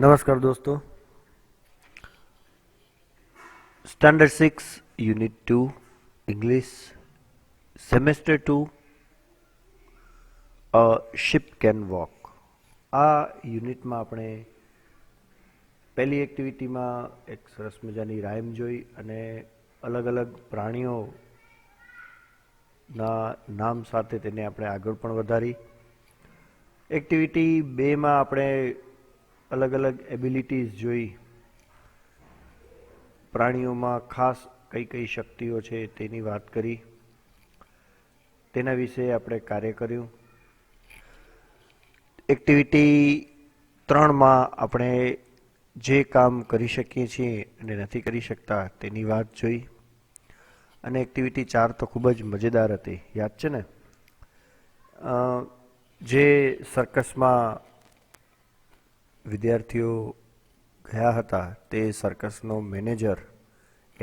नमस्कार दोस्तों। Standard 6 unit 2 English semester 2 a ship can walk આ યુનિટમાં આપણે પહેલી એક્ટિવિટીમાં એક સરસ મજાની રાઇમ જોઈ અને અલગ અલગ પ્રાણીઓના નામ સાથે તેને આપણે આગળ પણ વધારી. એક્ટિવિટી 2માં આપણે અલગ અલગ એબિલિટીઝ જોઈ. પ્રાણીઓમાં ખાસ કઈ કઈ શક્તિઓ છે તેની વાત કરી. તેના વિશે આપણે કાર્ય કર્યું. એક્ટિવિટી 3માં આપણે જે કામ કરી શકીએ છીએ અને નથી કરી શકતા તેની વાત જોઈ. અને એક્ટિવિટી 4 તો ખૂબ જ મજેદાર હતી, યાદ છે ને? જે સર્કસમાં વિદ્યાર્થીઓ ગયા હતા તે સર્કસનો મેનેજર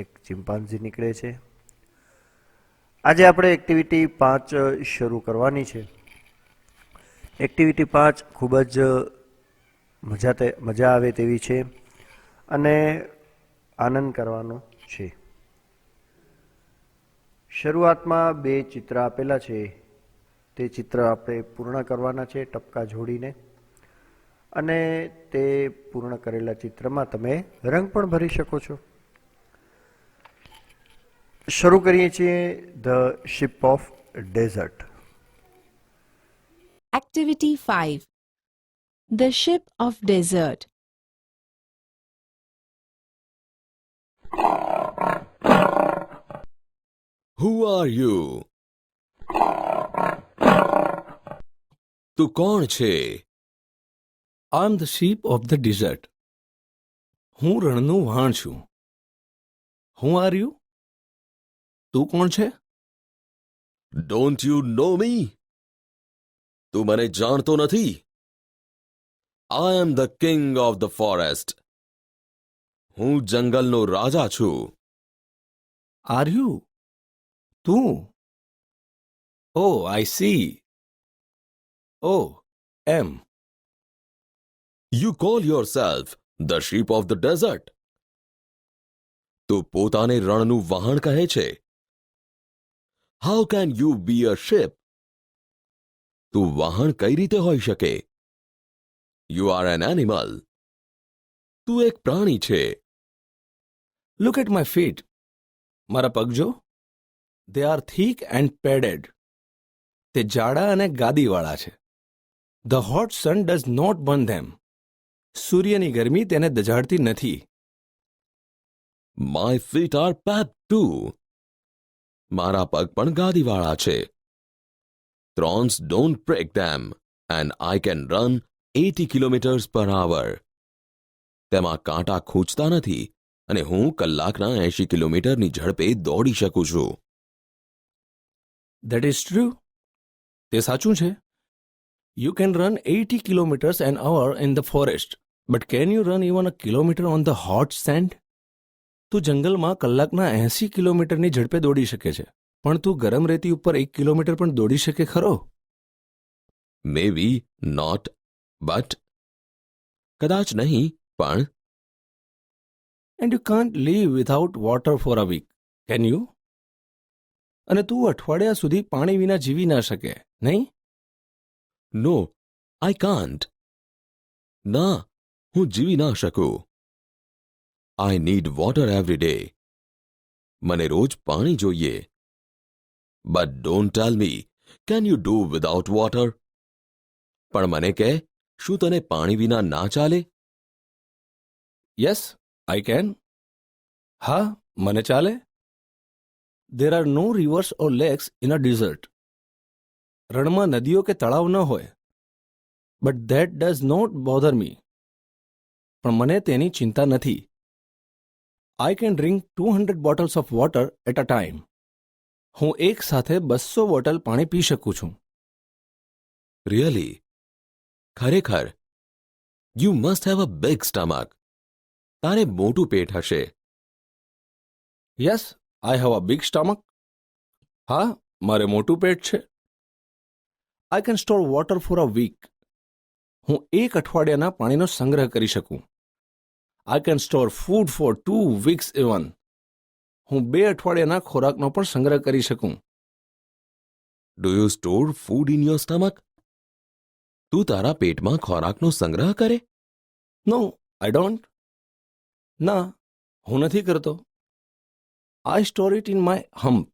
એક ચિમ્પાન્ઝી નીકળે છે. આજે આપણે એક્ટિવિટી 5 શરૂ કરવાની છે. એક્ટિવિટી 5 ખૂબ જ મજા આવે તેવી છે અને આનંદ કરવાનો છે. શરૂઆતમાં 2 ચિત્ર આપેલા છે, તે ચિત્ર આપણે પૂર્ણ કરવાના છે ટપકા જોડીને, અને તે પૂર્ણ કરેલા ચિત્રમાં તમે રંગ પણ ભરી શકો છો. શરૂ કરીએ છીએ the ship of desert. Activity 5. The Ship of Desert. Who are you? તું કોણ છે? I'm the sheep of the desert. હું રણનું વાણ છું. Who are you? તું કોણ છે? Don't you know me? તું મને જાણતો નથી? I am the king of the forest. હું જંગલનો રાજા છું. Are you? તું? Oh, I see. Oh, am. You call yourself the sheep of the desert. તું પોતાને રણનું વહાણ કહે છે. How can you be a ship? તું વહાણ કઈ રીતે હોઈ શકે? You are an animal. તું એક પ્રાણી છે. Look at my feet. મારા પગ જો. They are thick and padded. તે જાડા અને ગાદીવાળા છે. The hot sun does not burn them. સૂર્યની ગરમી તેને દજાડતી નથી. My feet are packed too. મારા પગ પણ ગાદીવાળા છે. Thorns don't break them and I can run 80 kilometers per hour. તેમાં કાંટા ખૂંચતા નથી અને હું કલાકના 80 કિલોમીટરની ઝડપે દોડી શકું છું. That is true. તે સાચું છે. You can run 80 kilometers an hour in the forest, but can you run even a kilometer on the hot sand? તું જંગલમાં કલાકના 80 કિલોમીટરની ઝડપે દોડી શકે છે, પણ તું ગરમ રેતી ઉપર 1 કિલોમીટર પણ દોડી શકે ખરો? Maybe not, but કદાચ નહીં, પણ And you can't live without water for a week, can you? અને તું અઠવાડિયા સુધી પાણી વિના જીવી ના શકે, નહીં? no, I can't. ના, હું જીવી ના શકું. I need water every day. મને રોજ પાણી જોઈએ. But don't tell me, can you do without water? પણ મને કહે, શું તને પાણી વિના ના ચાલે? Yes, I can. હા, મને ચાલે. There are no rivers or lakes in a desert. રણમાં નદીઓ કે તળાવ ન હોય. But that does not bother me. પણ મને તેની ચિંતા નથી. I can drink 200 bottles of water at a time. હું એક સાથે 200 બોટલ પાણી પી શકું છું. Really? ખરેખર? You must have a big stomach. તારે મોટું પેટ હશે. Yes, I have a big stomach. હા, મારે મોટું પેટ છે. I can store water for a week. હું 1 અઠવાડિયાના પાણીનો સંગ્રહ કરી શકું. I can store food for 2 weeks even. હું 2 અઠવાડિયાના ખોરાકનો પણ સંગ્રહ કરી શકું. Do you store food in your stomach? તું તારા પેટમાં ખોરાકનો સંગ્રહ કરે? No, I don't. ના, હું નથી કરતો. I store it in my hump.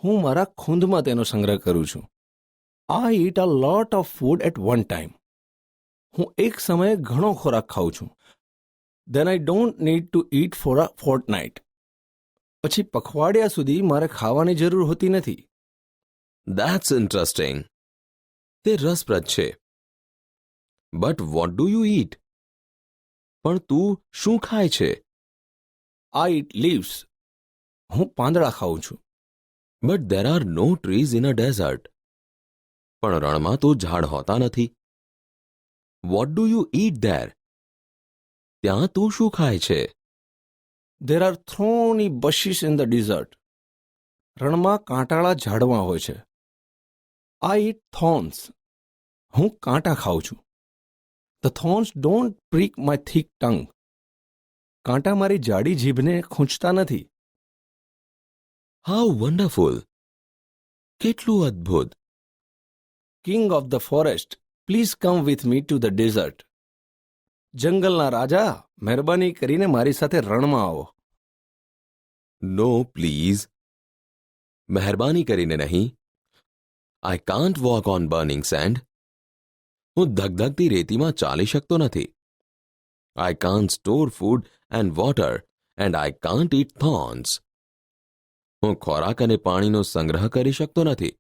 હું મારા ખૂંદમાં તેનો સંગ્રહ કરું છું. I eat a lot of food at one time. હું એક સમયે ઘણો ખોરાક ખાઉં છું. દેન આઈ don't need to eat for a fortnight. પછી પખવાડિયા સુધી મારે ખાવાની જરૂર હોતી નથી. That's interesting. તે રસપ્રદ છે. But what do you eat? પણ તું શું ખાય છે? I eat leaves. હું પાંદડા ખાઉં છું. But there are no trees in a desert. પણ રણમાં તો ઝાડ હોતા નથી. What do you eat there? ત્યાં તું શું ખાય છે? There are thorny bushes in the desert. રણમાં કાંટાળા ઝાડવાં હોય છે. I eat thorns. હું કાંટા ખાઉં છું. The thorns don't prick my thick tongue. કાંટા મારી જાડી જીભને ખૂંચતા નથી. How wonderful. કેટલું અદ્ભુત. King of the forest, please come with me to the desert. જંગલના રાજા, મહેરબાની કરીને મારી સાથે રણમાં આવો. No please. મહેરબાની કરીને નહીં. I can't walk on burning sand. હું ધગધગતી રેતીમાં ચાલી શકતો નથી. I can't store food and water and I can't eat thorns. હું ખોરાક અને પાણીનો સંગ્રહ કરી શકતો નથી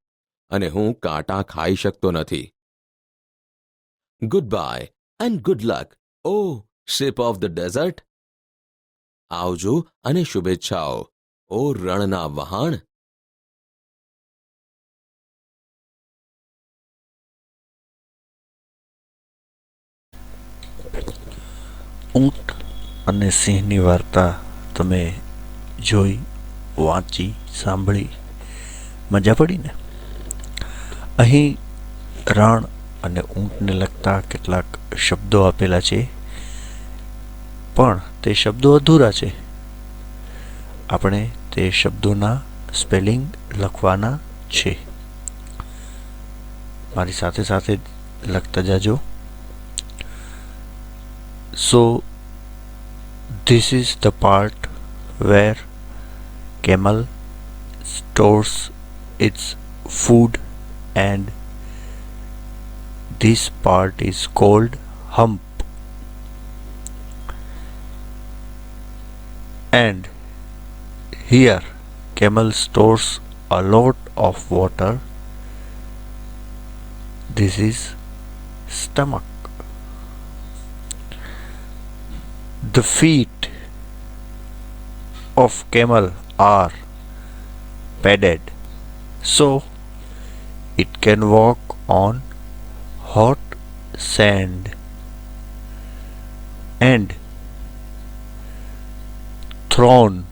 અને હું કાંટા ખાઈ શકતો નથી. Goodbye and good luck, O ship of the desert. આવજો અને શુભેચ્છાઓ, ઓ રણના વહાણ. ઊંટ અને સિંહની વાર્તા તમે જોઈ, વાંચી, સાંભળી, મજા પડી ને? અહીં રણ અને ઊંટને લગતા કેટલાક શબ્દો આપેલા છે, પણ તે શબ્દો અધૂરા છે. આપણે તે શબ્દોના સ્પેલિંગ લખવાના છે. મારી સાથે સાથે લખતા જાજો. So this is the part where camel stores its food, and this part is called hump. And here camel stores a lot of water. This is stomach. The feet of camel are padded, so it can walk on hot sand, and thorn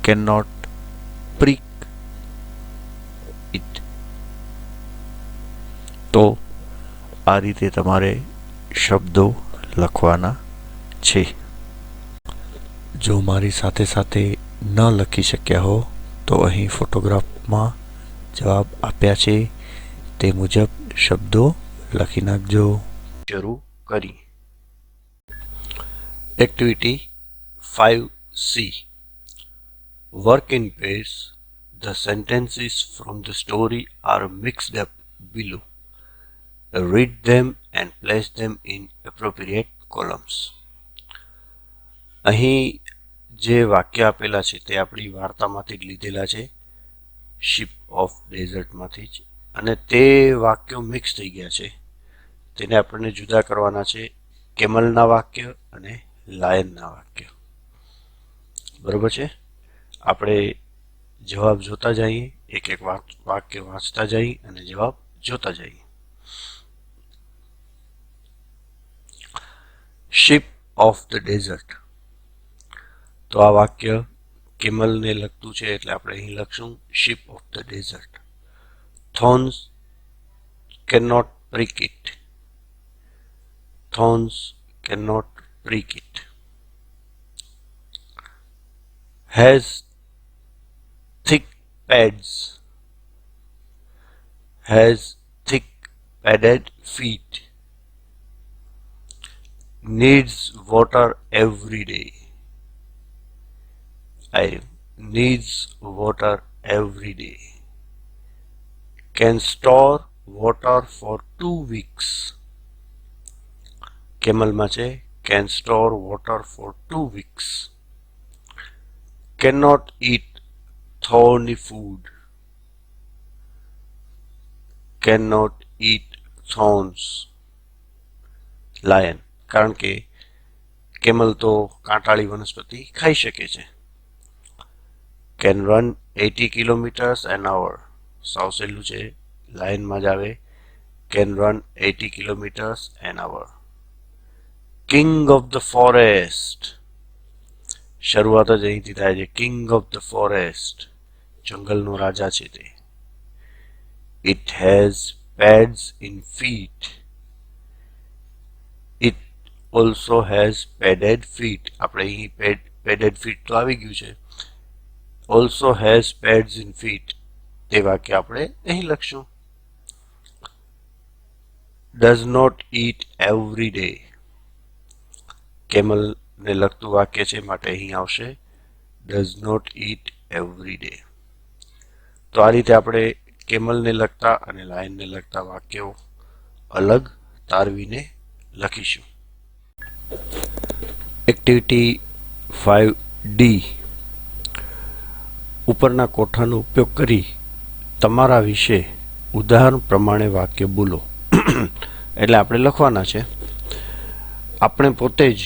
cannot prick it. તો આ રીતે તમારે શબ્દો લખવાના છે. જો મારી સાથે સાથે ન લખી શક્યા હો તો અહીં ફોટોગ્રાફમાં જવાબ આપ્યા છે તે મુજબ શબ્દો લખી નાખજો. શરૂ કરી. Activity 5C. Work in pairs. The sentences from the story are mixed up below. Read them and place them in appropriate columns. અહીં જે વાક્ય આપેલા છે તે આપણી વાર્તામાંથી જ લીધેલા છે, શિપ ઓફ ડેઝર્ટમાંથી જ, અને તે વાક્યો મિક્સ થઈ ગયા છે. તેને આપણને જુદા કરવાના છે, કેમલના વાક્ય અને લાયનના વાક્ય. બરોબર છે? આપણે જવાબ જોતા જઈએ, એક એક વાક્ય વાંચતા જઈએ અને જવાબ જોતા જઈએ. Ship of the dessert. તો આ વાક્ય કેમલને લગતું છે એટલે આપણે અહીં લખશું ship of the desert. Thorns can not prick it. Thorns cannot prick it. Has thick pads. Has thick padded feet. Needs water every day. Needs water every day. Can store water for 2 weeks. કેમલમાં છે can store water for 2 weeks. Cannot eat thorny food. Cannot eat thorns. Lion, કારણ કે camel તો કાંટાળી વનસ્પતિ ખાઈ શકે છે. Can run 80 kilometers an hour. સાવ સહેલું છે, લાઇનમાં જ આવે. Can run 80 kilometers an hour. King of the forest. શરૂઆત જ અહીંથી થાય છે. King of the forest, જંગલનો રાજા છે તે. It has pads in feet. It also has padded feet. આપણે અહીં padded feet તો આવી ગયું છે. Also has pads in feet, તે વાક્ય આપણે અહીં લખશું. Does not eat every day. કેમલને લગતું વાક્ય છે માટે અહીં આવશે does not eat every day. તો આ રીતે આપણે કેમલને લગતા અને લાયનને લગતા વાક્યો અલગ તારવીને લખીશું. Activity 5D. ઉપરના કોઠાનો ઉપયોગ કરી તમારા વિશે ઉદાહરણ પ્રમાણે વાક્ય બોલો. એટલે આપણે લખવાના છે. આપણે પોતે જ,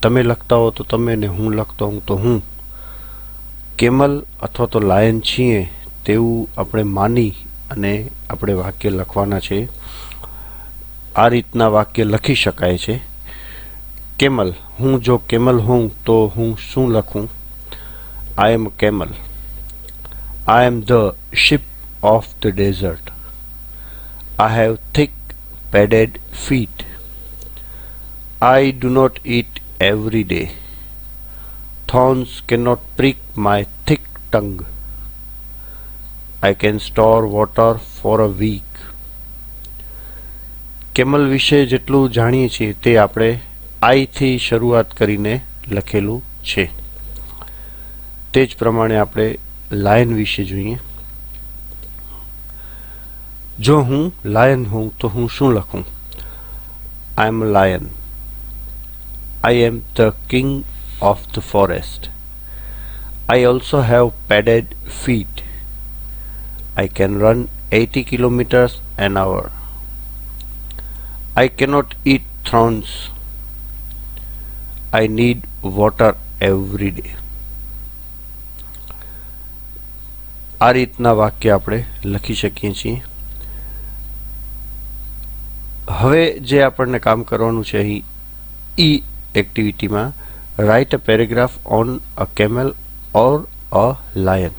તમે લખતા હો તો તમે ને હું લખતો હું તો હું, કેમલ અથવા તો લાયન છીએ તેવું આપણે માની અને આપણે વાક્ય લખવાના છે. આ રીતના વાક્ય લખી શકાય છે. કેમલ, હું જો કેમલ હોઉં તો હું શું લખું? I am a camel. I am the sheep of the desert. I have thick padded feet. I do not eat every day. Thorns cannot prick my thick tongue. I can store water for a week. Camel વિશે જેટલું જાણીએ છીએ તે આપણે I થી શરૂઆત કરીને લખેલું છે. તે જ પ્રમાણે આપણે લાયન વિશે જોઈએ. જો હું લાયન હોઉં તો હું શું લખું? I am a lion. I am the king of the forest. I also have padded feet. I can run 80 kilometers an hour. I cannot eat thorns. I need water every day. આ રીતના વાક્ય આપણે લખી શકીએ છીએ. હવે જે આપણને કામ કરવાનું છે અહીં ઈ એક્ટિવિટીમાં, write a paragraph on a camel or a lion.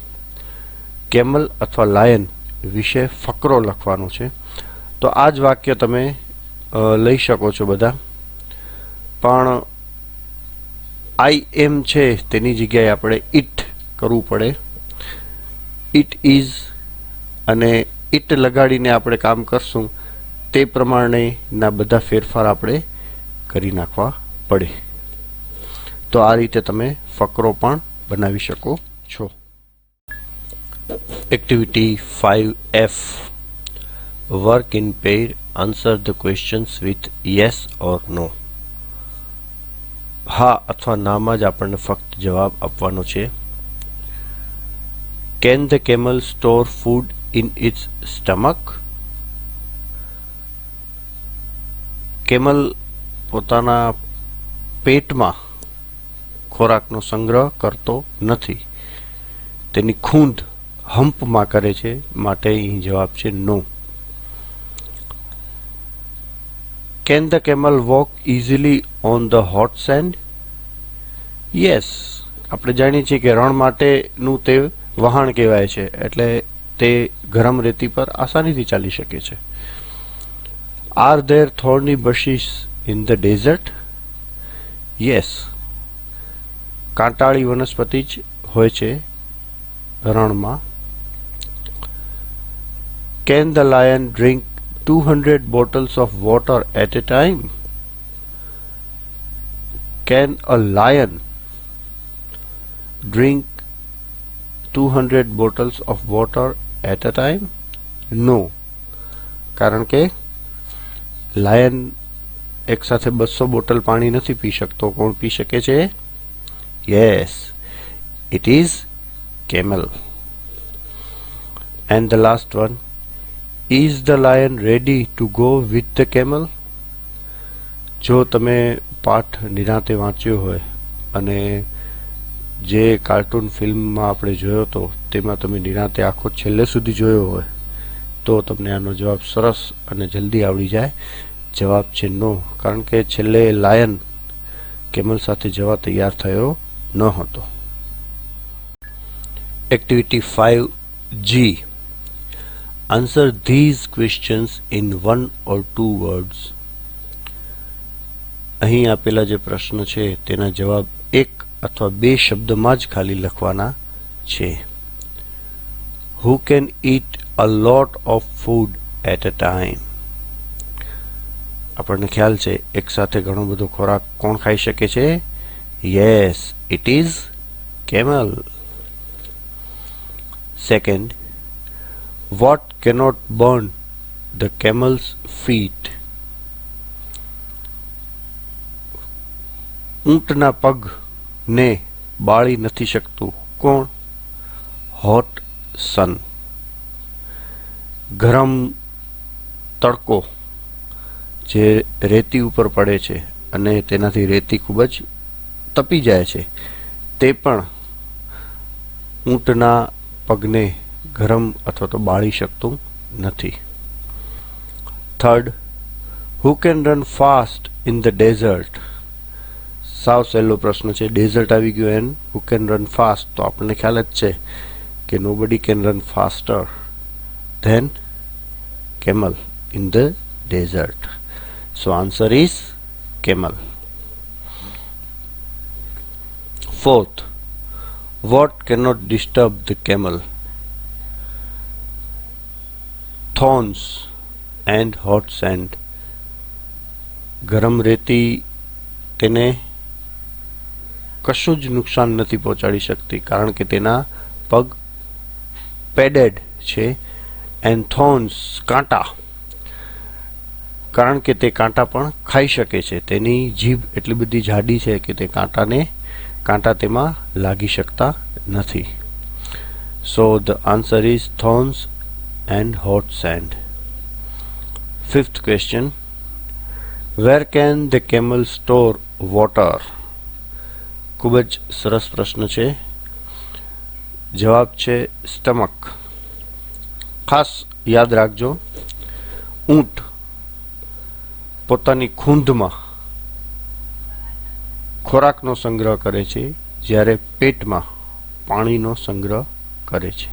Camel અથવા લાયન વિશે ફકરો લખવાનો છે. તો આ જ વાક્ય તમે લઈ શકો છો બધા, પણ આઈ એમ છે તેની જગ્યાએ આપણે ઇટ કરવું પડે. ઇટ ઇઝ અને ઇટ લગાડીને આપણે કામ કરશું તે પ્રમાણેના બધા ફેરફાર આપણે કરી નાખવા પડે. તો આ રીતે તમે ફકરો પણ બનાવી શકો છો. Activity 5F. Work in pair. Answer the questions with yes or no. હા અથવા નામાં જ આપણને ફક્ત જવાબ આપવાનો છે. Can the camel store food in its stomach? Camel પોતાના પેટમાં ખોરાકનો સંગ્રહ કરતો નથી. તેની ખૂંદ હમ્પમાં કરે છે, માટે અહીં જવાબ છે નો. Can the camel walk easily on the hot sand? Yes. આપણે જાણીએ છીએ કે રણ માટેનું તે વહાણ કહેવાય છે, એટલે તે ગરમ રેતી પર આસાનીથી ચાલી શકે છે. Are there thorny bushes in the desert? Yes. કાંટાળી વનસ્પતિ જ હોય છે રણમાં. Can the lion drink 200 bottles of water at a time? Can a lion drink 200 bottles of water at a time? No. કારણ કે લાયન એક સાથે 200 બોટલ પાણી નથી પી શકતો. કોણ પી શકે છે? Yes, it is camel. And the last one, is the lion ready to go with the camel? જો તમે પાઠ નિરાંતે વાંચ્યો હોય અને જે કાર્ટૂન ફિલ્મમાં આપણે જોયો હતો તેમાં તમે નિરાંતે આખો છેલ્લે સુધી જોયો હોય તો તમને આનો જવાબ સરસ અને જલ્દી આવડી જાય. જવાબ છે નો, કારણ કે છેલ્લે લાયન કેમલ સાથે જવા તૈયાર થયો ન હતો. Activity 5G. Answer these questions in 1 or 2 words. અહીં આપેલા જે પ્રશ્ન છે તેના જવાબ એક અથવા બે શબ્દમાં જ ખાલી લખવાના છે. Who can eat a lot of food at a time? આપણને ખ્યાલ છે એક સાથે ઘણો બધો ખોરાક કોણ ખાઈ શકે છે? Yes, it is camel. Second, what cannot burn the camel's feet? ઊંટના પગને બાળી નથી શકતું કોણ? Hot sun. ગરમ તડકો જે રેતી ઉપર પડે છે અને તેનાથી રેતી ખૂબ જ તપી જાય છે તે પણ ઊંટના પગને ગરમ અથવા તો બાળી શકતું નથી. Third, who can run fast in the desert? સાવ સહેલો પ્રશ્ન છે. ડેઝર્ટ આવી ગયો and who can run fast, તો આપણને ખ્યાલ જ છે કે nobody can run faster than camel in the desert. So answer is camel. Fourth, what cannot disturb the camel? Thorns and hot sand. ગરમ રેતી તેને કશું જ નુકસાન નથી પહોંચાડી શકતી કારણ કે તેના પગ પેડેડ છે. એન્ડ થોર્ન્સ કાંટા, કારણ કે તે કાંટા પણ ખાઈ શકે છે. તેની જીભ એટલી બધી જાડી છે કે તે કાંટા તેમાં લાગી શકતા નથી. So the answer is thorns and hot sand. Fifth question, where can the camel store water? ખૂબ જ સરસ પ્રશ્ન છે. જવાબ છે સ્ટમક. ખાસ યાદ રાખજો, ઊંટ પોતાની ખૂંદમાં ખોરાકનો સંગ્રહ કરે છે જ્યારે પેટમાં પાણીનો સંગ્રહ કરે છે.